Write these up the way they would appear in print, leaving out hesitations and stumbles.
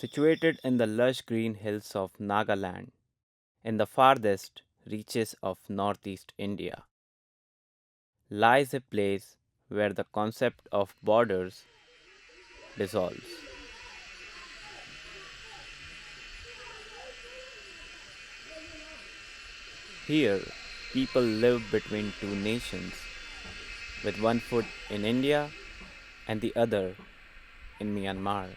situated in the lush green hills of Nagaland, in the farthest reaches of northeast India, lies a place where the concept of borders dissolves. Here, people live between two nations, with one foot in India and the other in Myanmar.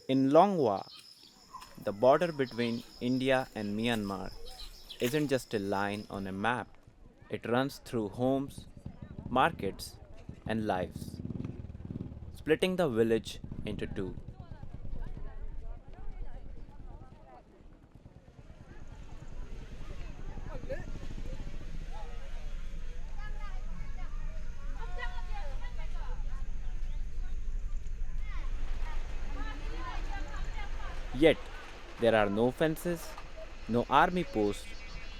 In Longwa, the border between India and Myanmar isn't just a line on a map, it runs through homes, markets, and lives, splitting the village into two. Yet, there are no fences, no army posts,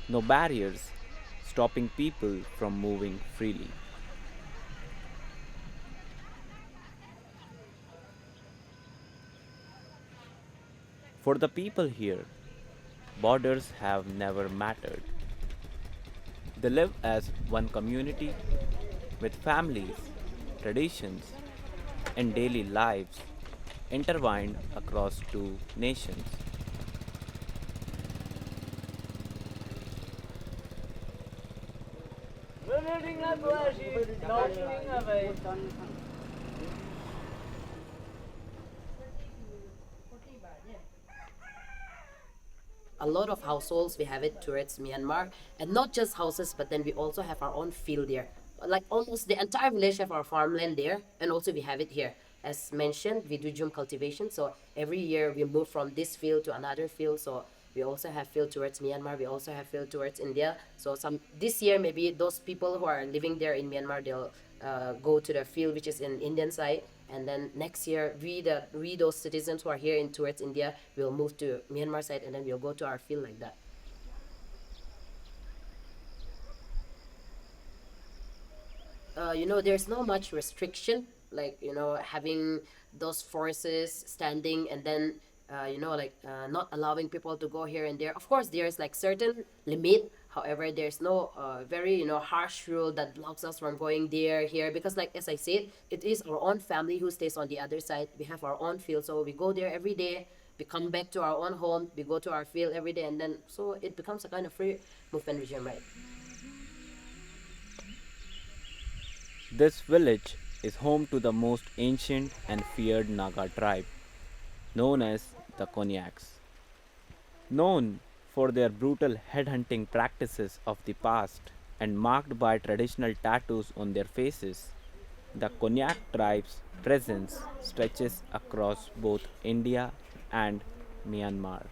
no barriers stopping people from moving freely. For the people here, borders have never mattered. They live as one community with families, traditions, and daily lives intertwined across two nations. A lot of households we have it towards Myanmar, and not just houses, but then we also have our own field there. Like almost the entire village have our farmland there, and also we have it here. As mentioned, we do drum cultivation, so every year we move from this field to another field. So we also have field towards Myanmar. We also have field towards India. So some this year maybe those people who are living there in Myanmar they'll go to the field which is in Indian side, and then next year we those citizens who are here in towards India will move to Myanmar side, and then we'll go to our field like that. There's no much restriction, like, having those forces standing and then, not allowing people to go here and there. Of course, there's like certain limit. However, there's no very, harsh rule that blocks us from going there, here, because like, as I said, it is our own family who stays on the other side. We have our own field, so we go there every day. We come back to our own home. We go to our field every day, and then so it becomes a kind of free movement regime, right? This village is home to the most ancient and feared Naga tribe, known as the Konyaks. Known for their brutal headhunting practices of the past and marked by traditional tattoos on their faces, the Konyak tribe's presence stretches across both India and Myanmar.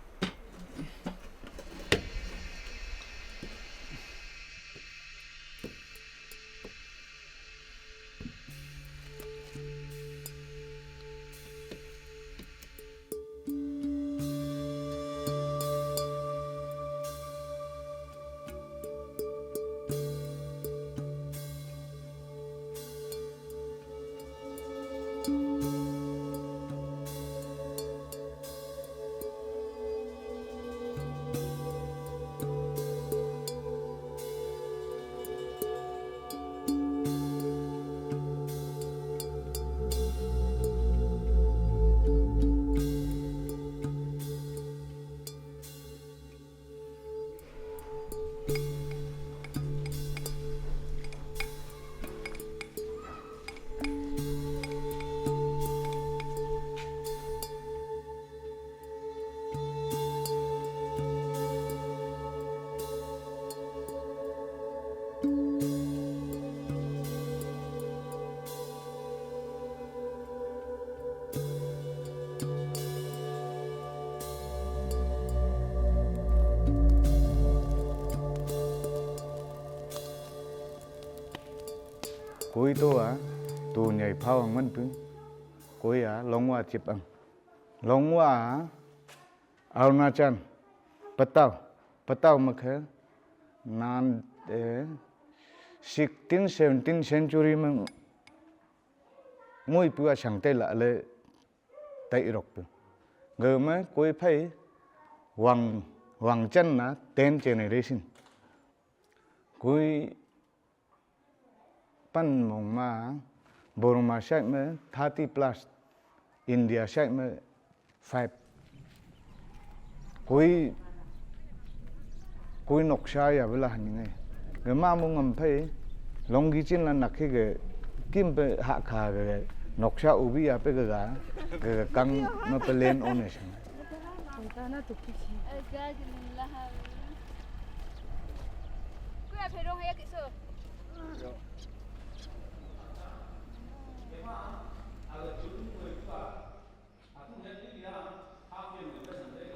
Kui to tu nhảy phao ang man pu. Kui Longwa chip ang. Longwa Arunachal Patao makhe nan 16th 17th century mang ngôi pu sang tây lạ lệ tây rọc pu. Gờ mà kui phai Wang chân 10th generation. Kui pan mong ma Burma side me 30 plus, India side me 5. Kui noksha ya bela haningai. Gờ ma mong ngam phai longi chin là nặc cái kim pe hạ kha cái noksha ubi ya pe cái căng nó pe lên on này sang.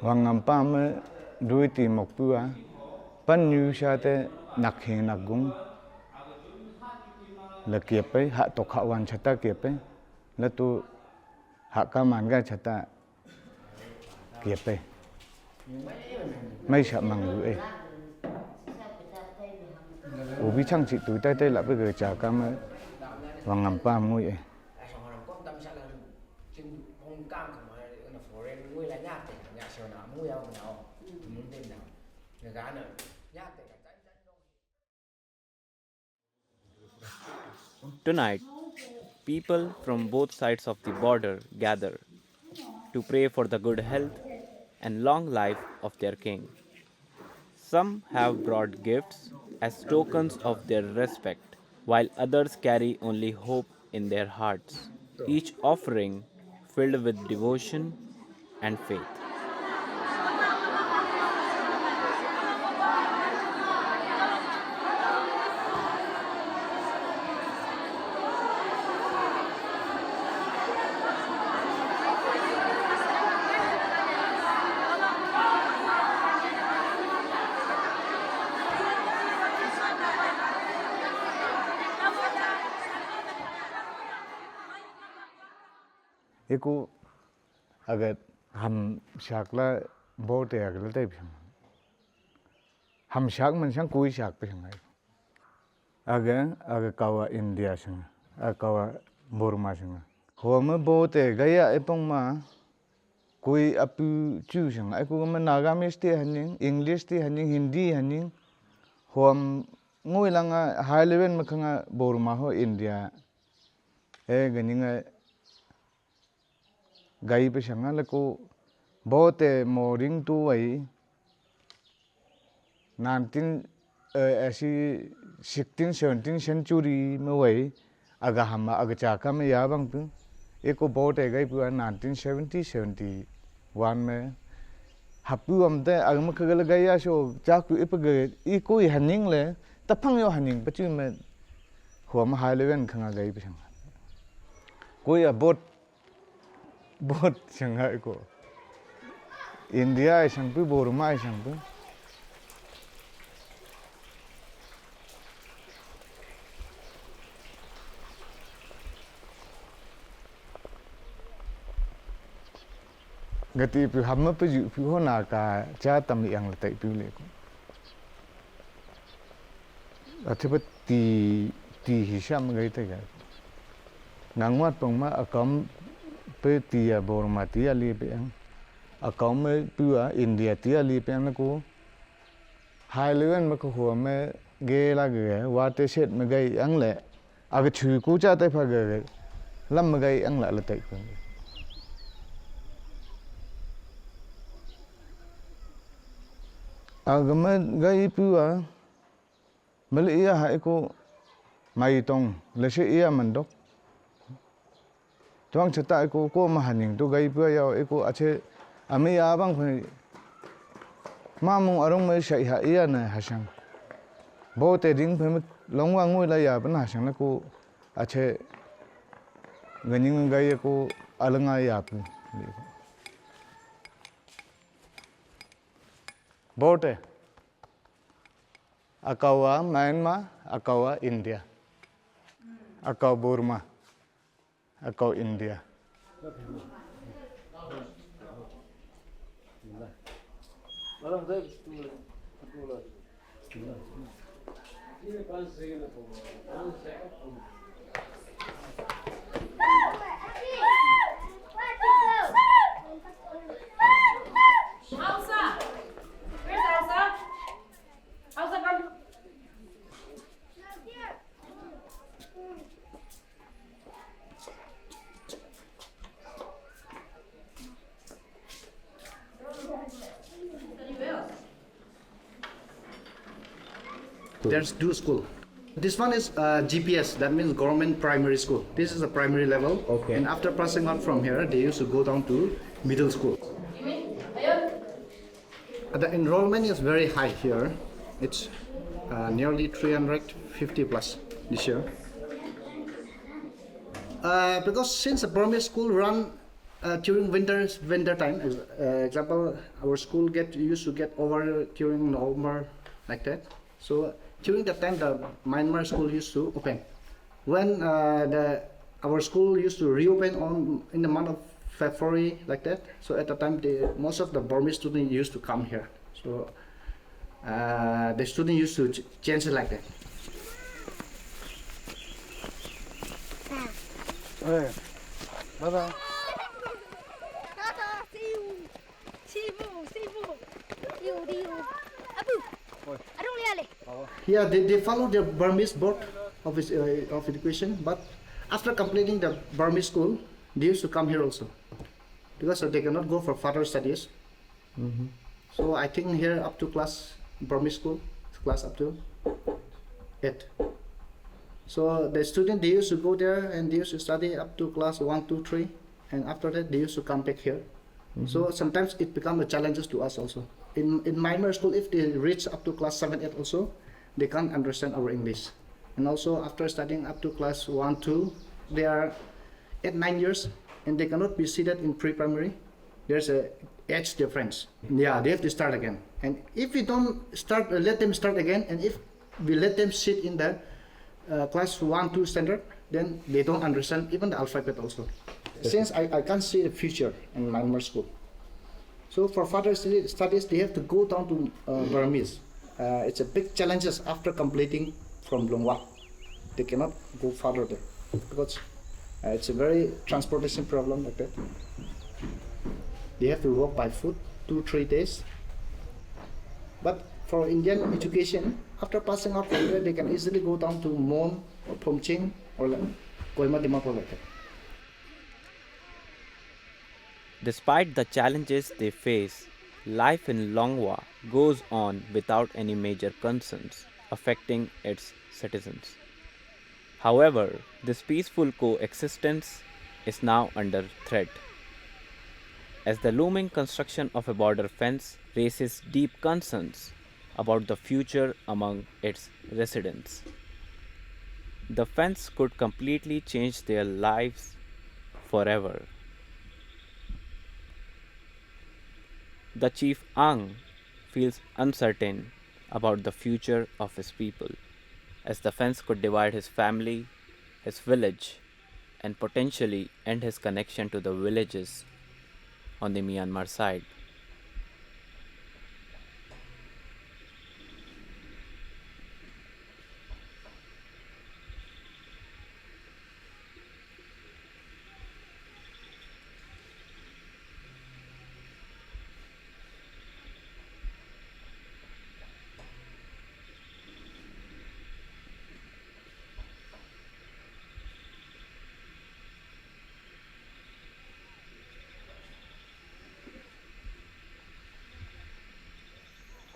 Hoàng ngam pa me đuôi tìm một bữa pan như sa te nặc hình nặc gung là kiệp ấy hạ tộc hạ hoàn chata kiệp ấy là tu hạ ca man ga chata kiệp ấy mấy sợ mằng đuôi ấy ubi chăng chị tuổi tay tay lại bây giờ chả cam ấy hoàng ngam pa ngôi ấy Tonight, people from both sides of the border gather to pray for the good health and long life of their king. Some have brought gifts as tokens of their respect, while others carry only hope in their hearts, each offering filled with devotion and faith. Eko agar ham shakla bote agar tay bhang ham shak man sang kui shak bhang agar kawa India sang kawa Burma sang homa bote gaya epong ma kui apu chu sang eko ma Nagamese ti haning English ti haning Hindi haning hom ngoi langa high level makanga Burma ho India ganinga gai pe sanga lako bote moring tu wai 19 ऐसी 16 17 century में वही अगर हम अगर चाका में या बंग तो एको बोट है गई पूरा 1970 71 में हप्पू हमते अगर मैं कगल गई या शो चाकू इप गए एको हनिंग ले तपंग यो हनिंग बच्चू में हुआ में हाई लेवल खंगा गई पे संगा कोई बोट संगा एको इंडिया संग बोरमा संग gati pi hamma pe ju pi ho na ka cha tam li ang tai pi le ko athiba ti hi sham gai ta ga nangwat pong ma akam pe ti ya Burma ti ya li pe ang akam me pi a India ti ya li pe ang ko hai lewen ma ko ho me ge la ge wa te set me gai ang le aga chu ku cha tai pha ge lam me gai ang la la tai ko agama gai pua malia hai ko mai tong le se ia mandok tuang chata ko ma haning to gai pua yao eko ache ame ya bang phai mamung arong mai sai ha ia na hasang bo te ding phai longwa ngoi la ya ban hasang na ko ache ganing gai ko alanga ya pu bote akawa Myanmar akawa India akau Burma, akau India. Elsa! Where's Elsa? Elsa, come. There's two schools. This one is GPS, that means government primary school. This is a primary level. Okay. And after passing out from here, they used to go down to middle school. The enrollment is very high here. It's nearly 350 plus this year. Because since the primary school run during winter time, example, our school used to get over during November like that. So during that time, the Myanmar school used to open. When our school used to reopen in the month of February like that. So at the time, most of the Burmese students used to come here. So the student used to change it like that. Bye bye. Yeah, they follow the Burmese board of education, but after completing the Burmese school, they used to come here also, because they cannot go for further studies. So I think here up to Burmese school, class up to 8. So the student, they used to go there and they used to study up to class 1, 2, 3, and after that they used to come back here. So sometimes it becomes a challenge to us also. In Myanmar school, if they reach up to class 7, 8 also, they can't understand our English. And also after studying up to class 1, 2, they are 8, 9 years and they cannot be seated in pre-primary. There's a age difference. Yeah, they have to start again. And if we don't start, let them start again, and if we let them sit in the class 1, 2 standard, then they don't understand even the alphabet also. Since I can't see the future in Myanmar school. So for further studies, they have to go down to Burmese. It's a big challenge after completing from Longwa. They cannot go further there because it's a very transportation problem like that. They have to walk by foot 2-3 days. But for Indian education, after passing out from there, they can easily go down to Mon or Pomching or Koima Dimapur like that. Despite the challenges they face, life in Longwa goes on without any major concerns affecting its citizens. However, this peaceful coexistence is now under threat, as the looming construction of a border fence raises deep concerns about the future among its residents. The fence could completely change their lives forever. The chief Angh feels uncertain about the future of his people, as the fence could divide his family, his village, and potentially end his connection to the villages on the Myanmar side.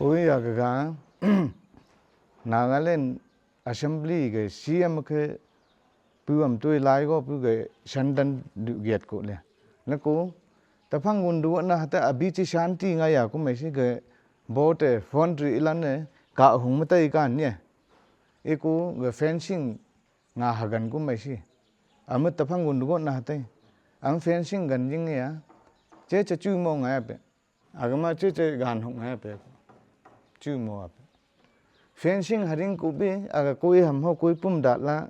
Oi agaga Nagaland assembly ke CM ke puam tui lai go pu ke shandan giat ko le na ko ta phang gun du na ta abi chi shanti nga ya ko me si ke bote foundry ilan ne ka hung ma tai kan ne e ko ge fencing nga hagan ko me si am ta phang gun du na ta ang fencing gan jing ya che che chu mo nga ya pe agama che che gan hung nga ya pe chu mo ap fencing haring ko be aga koi ham ho koi pum dat la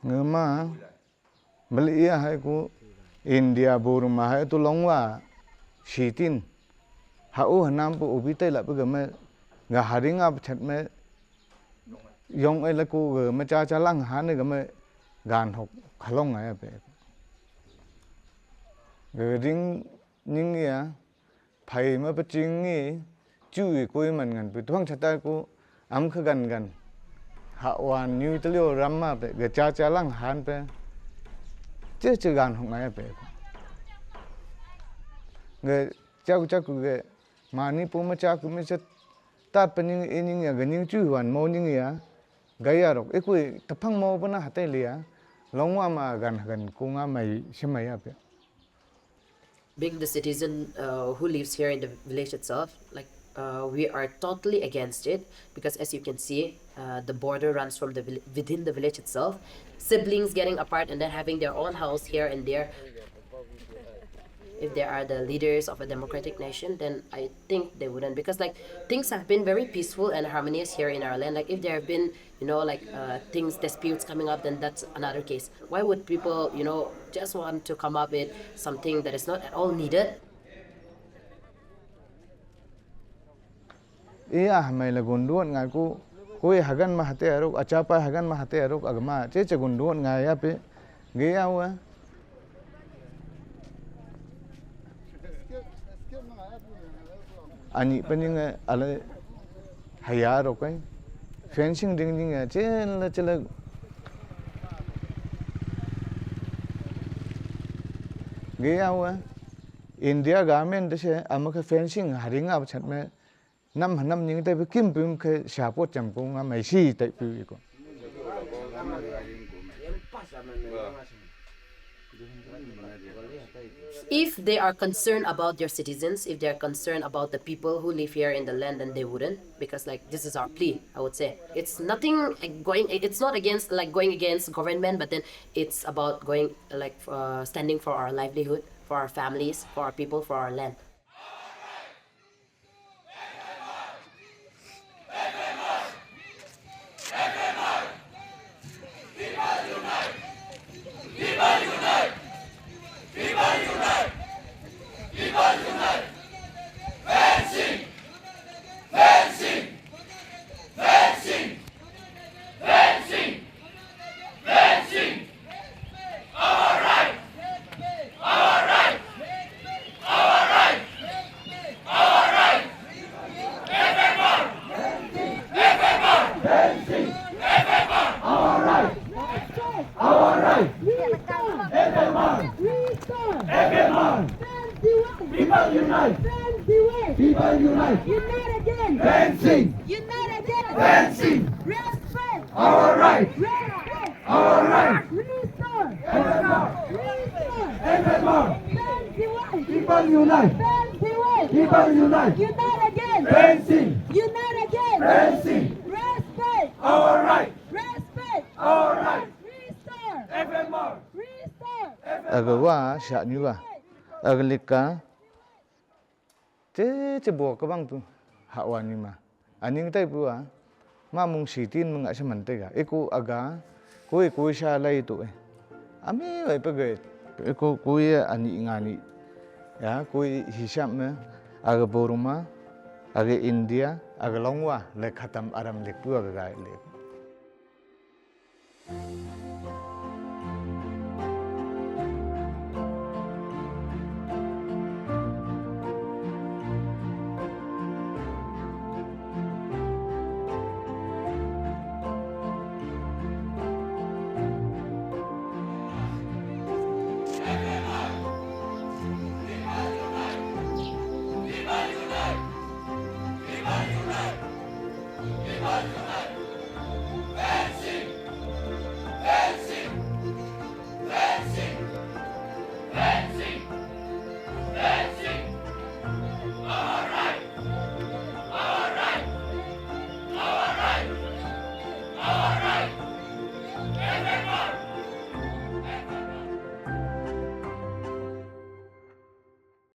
ngema Malaysia hai ku India Burma hai tu Longwa Shitin hau hanam pu ubi tai la pu game ga haringa chat me yong ai la ku ge me cha cha lang han ne game gan hok khalong ai pe ge ring ning ya phai ma pa ching ni chui koi man ngan pu thong chata ku am kha gan gan hạ hoàn như tới liều rắm mà phải cái cha cha lăng hàn phải chứ chưa gan không ai phải người cha của cái mà ni po mà cha của mình sẽ ta bên những cái những chữ hoàn mô những cái gai à rồi cái cuối tập phăng mô bên nó hạt tay lìa long hoa mà gần gần cung á mày xem mày à phải Being the citizen who lives here in the village itself, like we are totally against it because, as you can see, the border runs from within the village itself. Siblings getting apart and then having their own house here and there. If they are the leaders of a democratic nation, then I think they wouldn't, because like things have been very peaceful and harmonious here in our land. Like if there have been, disputes coming up, then that's another case. Why would people, just want to come up with something that is not at all needed? iya mày là gunduan ngai ku koi hagan ma hate arok achapa hagan ma hate arok agma che gunduan ngai ya pe ge awa ani pening ale haya rok kai fencing ding ding che la chela ge awa India government de se amaka fencing haringa ab chat me năm những tay kim pum cái xà bốt chầm cũng mấy xí tay pum có If they are concerned about their citizens, if they are concerned about the people who live here in the land, then they wouldn't, because like this is our plea. I would say it's nothing it's not against like going against government, but then it's about going standing for our livelihood, for our families, for our people, for our land. People unite! Unite again! Dancing! Unite again! Dancing! Respect! Our right! Respect! Our right! Restore! Evermore! Restore! Evermore! People unite! People unite! Unite again! Dancing! Unite again! Dancing! Respect! Our right! Respect! Our right! Restore! Evermore! Restore! agawa sha ni ba aglika che bo ka bang tu hawa ni ma aning tai pu a ma mung si tin mung a saman te ga eko aga koi sha lai tu ami wai pa ge eko koi ani ngani ya koi hisam me aga boruma aga India aga Longwa le khatam aram le pu aga ga le